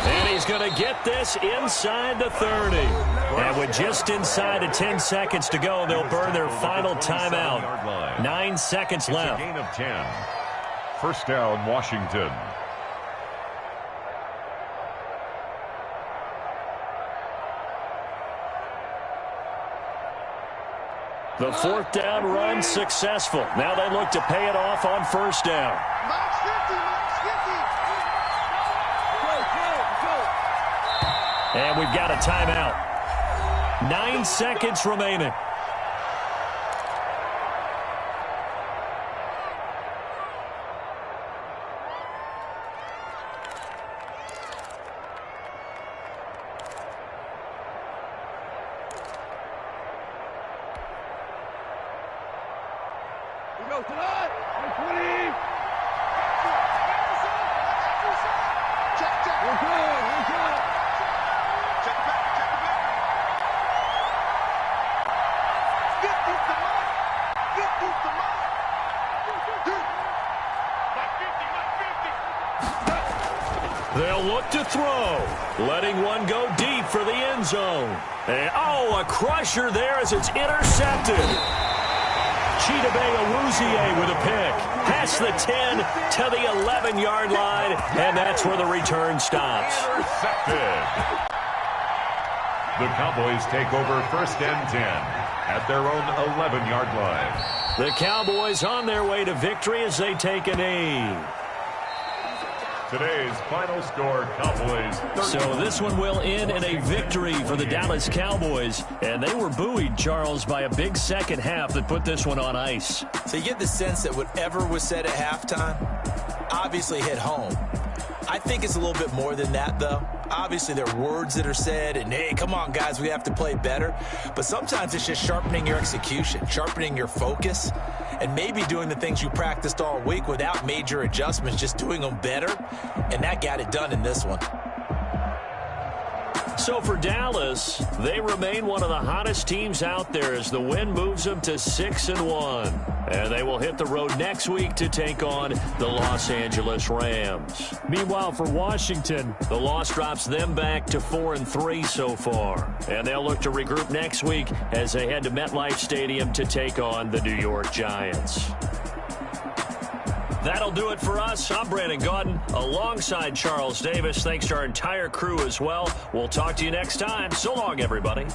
And he's going to get this inside the 30. And with just inside of 10 seconds to go, they'll burn their final timeout. 9 seconds left. It's a gain of 10. First down, Washington. The 4th down run successful. Now they look to pay it off on 1st down. And we've got a timeout. 9 seconds remaining. They'll look to throw, letting one go deep for the end zone. And, a crusher there as it's intercepted. Chidobe Awuzie with a pick. Past the 10 to the 11-yard line, and that's where the return stops. Intercepted. The Cowboys take over 1st and 10 at their own 11-yard line. The Cowboys on their way to victory as they take a knee. Today's final score, Cowboys 13. So this one will end in a victory for the Dallas Cowboys. And they were buoyed, Charles, by a big second half that put this one on ice. So you get the sense that whatever was said at halftime obviously hit home. I think it's a little bit more than that, though. Obviously, there are words that are said, and, hey, come on, guys, we have to play better. But sometimes it's just sharpening your execution, sharpening your focus, and maybe doing the things you practiced all week without major adjustments, just doing them better, and that got it done in this one. So for Dallas, they remain one of the hottest teams out there as the win moves them to 6-1. And they will hit the road next week to take on the Los Angeles Rams. Meanwhile, for Washington, the loss drops them back to 4-3 so far. And they'll look to regroup next week as they head to MetLife Stadium to take on the New York Giants. That'll do it for us. I'm Brandon Gaudin alongside Charles Davis. Thanks to our entire crew as well. We'll talk to you next time. So long, everybody.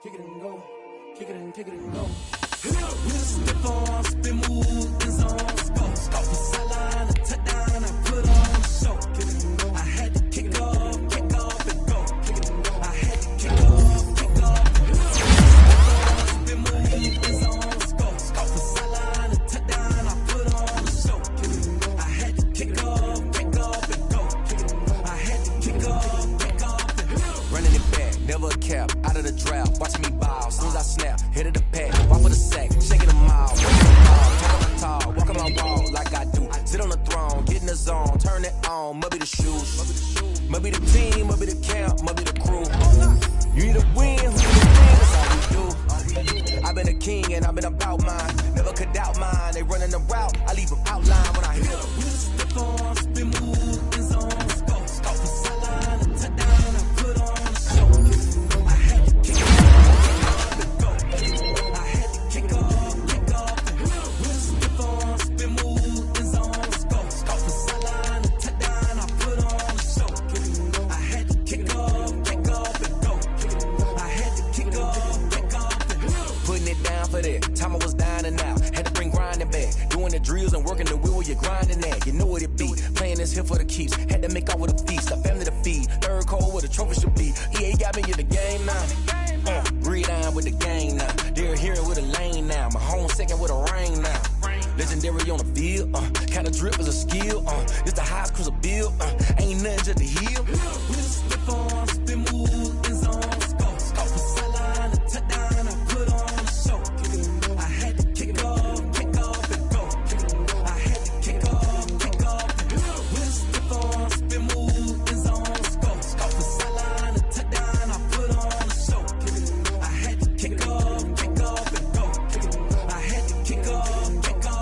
kick it and go, kick it and go. Step on, spin, move, and zone, go. Stop the sideline, a touchdown, I put on the show. Kick it and go. I had to kick off and go. Kick it and go. I had to kick off and go. Spin, move, and zone, go. Stop the sideline, a touchdown, I put on the show. Kick it and go. I had to kick off and go. Kick it and go. I had to kick off and go. Running it back, never a cap, out of the drought. Watching me ball, soon as I snap, hit of the pack, walk for the sack, shaking them all, breaking them all, talk on my tall, walk on my wall like I do. Sit on the throne, get in the zone, turn it on, must be the shoes, must be the team, must be the camp, must be the crew. You need a win, who need a win, that's all we do. I've been a king and I've been about mine, never could doubt mine. They running the route, I leave them outline when I hit them. Step on, spin, move, and zone, go. Stop the sideline, a touchdown, I put on the show. I had to kick off and go. I had to kick off and go. Step on, spin, move, and zone, go. Stop the sideline, a touchdown, I put on the show. I had to kick off and go. I had to kick off and go. Putting it down for that, time I was down and out, had to bring grinding back, doing the drills and working the wheel where you're grinding at, you know what it be, playing this here for the keeps, had to make out with a feast, a family to feed, third cold where the trophy should be, EA got me in the game now, breathe on with the game now, they're hearing with a lane now, my home second with a rain now, legendary on the field, kind of drip is a skill, it's the highest cruiser bill, ain't nothing just to heal. Step on, spin, move, and zone, go. Stop the sideline, a touchdown, I put on the show. I had to kick off and go. I had to kick off and go. Step on, spin, move, and zone, go. Stop the sideline, a touchdown, I put on the show. I had to kick off and go. I had to kick off and go.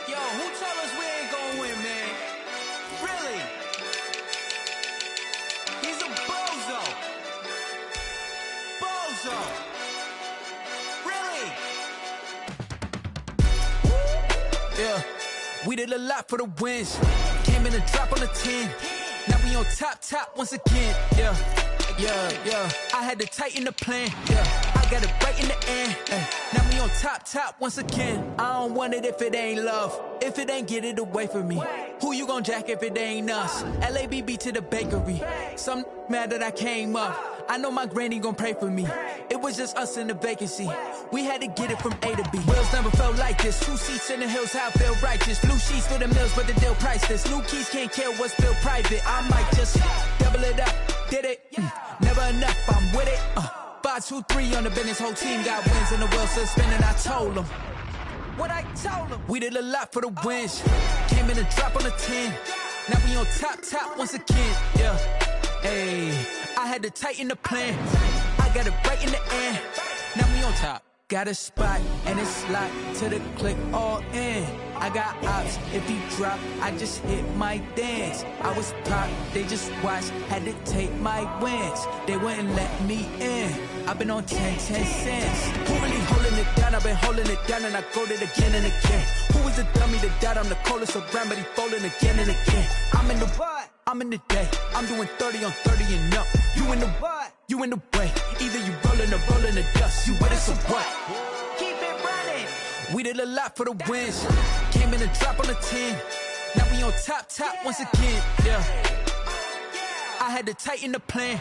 Yo, who told us we ain't gonna win, man? Really? He's a bozo. Bozo. Really? Yeah, we did a lot for the wins. Came in a drop on the 10. Now we on top once again. Yeah. I had to tighten the plan. Yeah, I got it right in the end. Now we on top once again. I don't want it if it ain't love. If it ain't, get it away from me. Who you gon' jack if it ain't us? LABB to the bakery. Some mad that I came up. I know my granny gon' pray for me. It was just us in the vacancy. We had to get it from A to B. Wheels never felt like this. 2 seats in the hills, how I feel righteous. Blue sheets for the mills, but the deal priceless. New keys can't care what's built private. I might just double it up. Did it? Never enough, I'm with it. 5, 2, 3 on the business. Whole team got wins and the wheels still spinning. I told them what I told them. We did a lot for the wins. Came in a drop on the 10. Now we on top once again. Yeah. Hey, I had to tighten the plan. I got it right in the end. Now we on top. Got a spot and it's locked to the click all in. I got ops, if he drop, I just hit my dance. I was pop, they just watched, had to take my wins. They wouldn't let me in. I've been on 10 cents. Who really holding it down? I've been holding it down and I go it again and again. Who is the dummy that doubt? I'm the coldest around, but he folding again and again. I'm in the what? I'm in the day. I'm doing 30 on 30 and up. You in the what? You in the way. Either you rolling or rolling the dust. You with us or what? Keep it running. We did a lot for the wins. Came in a drop on the 10. Now we on top once again. Yeah. I had to tighten the plan.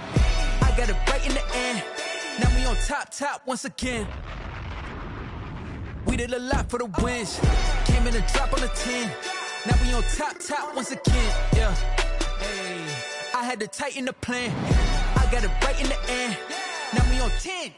I got it right in the end. Now we on top once again. We did a lot for the wins. Came in a drop on the 10. Now we on top once again. Yeah. Hey, I had to tighten the plan. I got it right in the end. Now we on 10.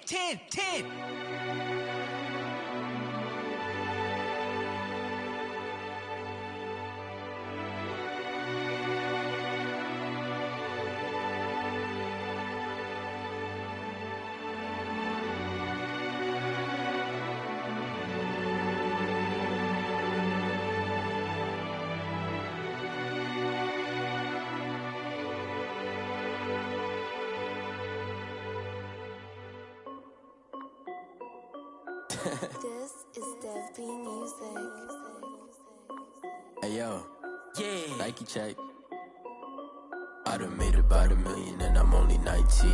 This is Dev B Music. Hey yo, Nike check. I done made about $1 million and I'm only 19.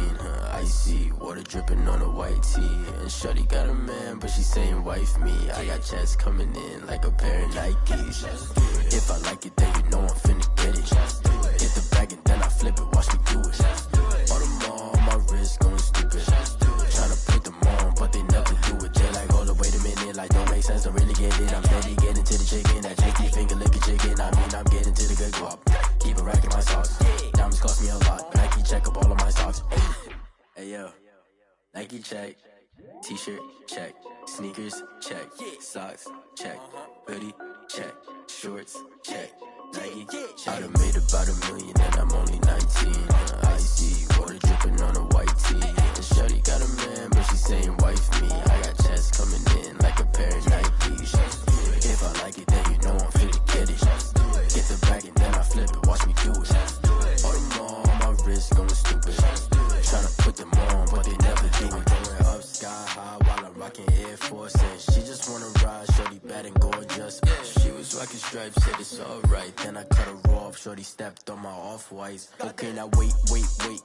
Icy water dripping on a white tee. And shorty got a man, but she saying wife me. I got checks coming in like a pair of Nikes. If I like it, then you know I'm finna get it. Get the bag and then I flip it, watch me do it. All them on my wrist going stupid. Tryna put them on, but they never do it. They like, hold up, wait a minute, like don't make sense, don't really get it. I'm steady getting to the chicken, that chicky finger licking chicken. I mean, I'm getting to the good guap. Keep a rack in my socks. Diamonds cost me a lot, but Nike check up all of my stocks. Hey yo, Nike check. T-shirt check. Sneakers check. Socks check. Hoodie check. Shorts check. Nike check. I done made about $1 million and I'm only 19. Icy water dripping on a white tee. And shorty got a man, but she saying wife me. I got checks coming in like a pair of Nikes. If I like it, then you know I'm finna get it. Get the bag and then I flip it, watch me do it. All them on my wrist going stupid. Tryna put them on, but they never do it. Going up sky high while I'm rocking Air Force. And she just wanna ride, shorty bad and gorgeous. She was rocking stripes, said it's alright. Then I cut her off, shorty stepped on my off-whites. Okay, now wait.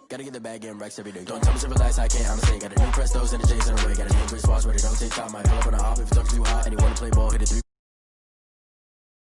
Gotta get the bag and racks every day. Don't tell me to relax, I can't, I'm saying. Got a new Prestos and the J's in the way. Got a new Chris Watch, but it don't take time. I pull up on a hop if it's too hot. And you wanna play ball.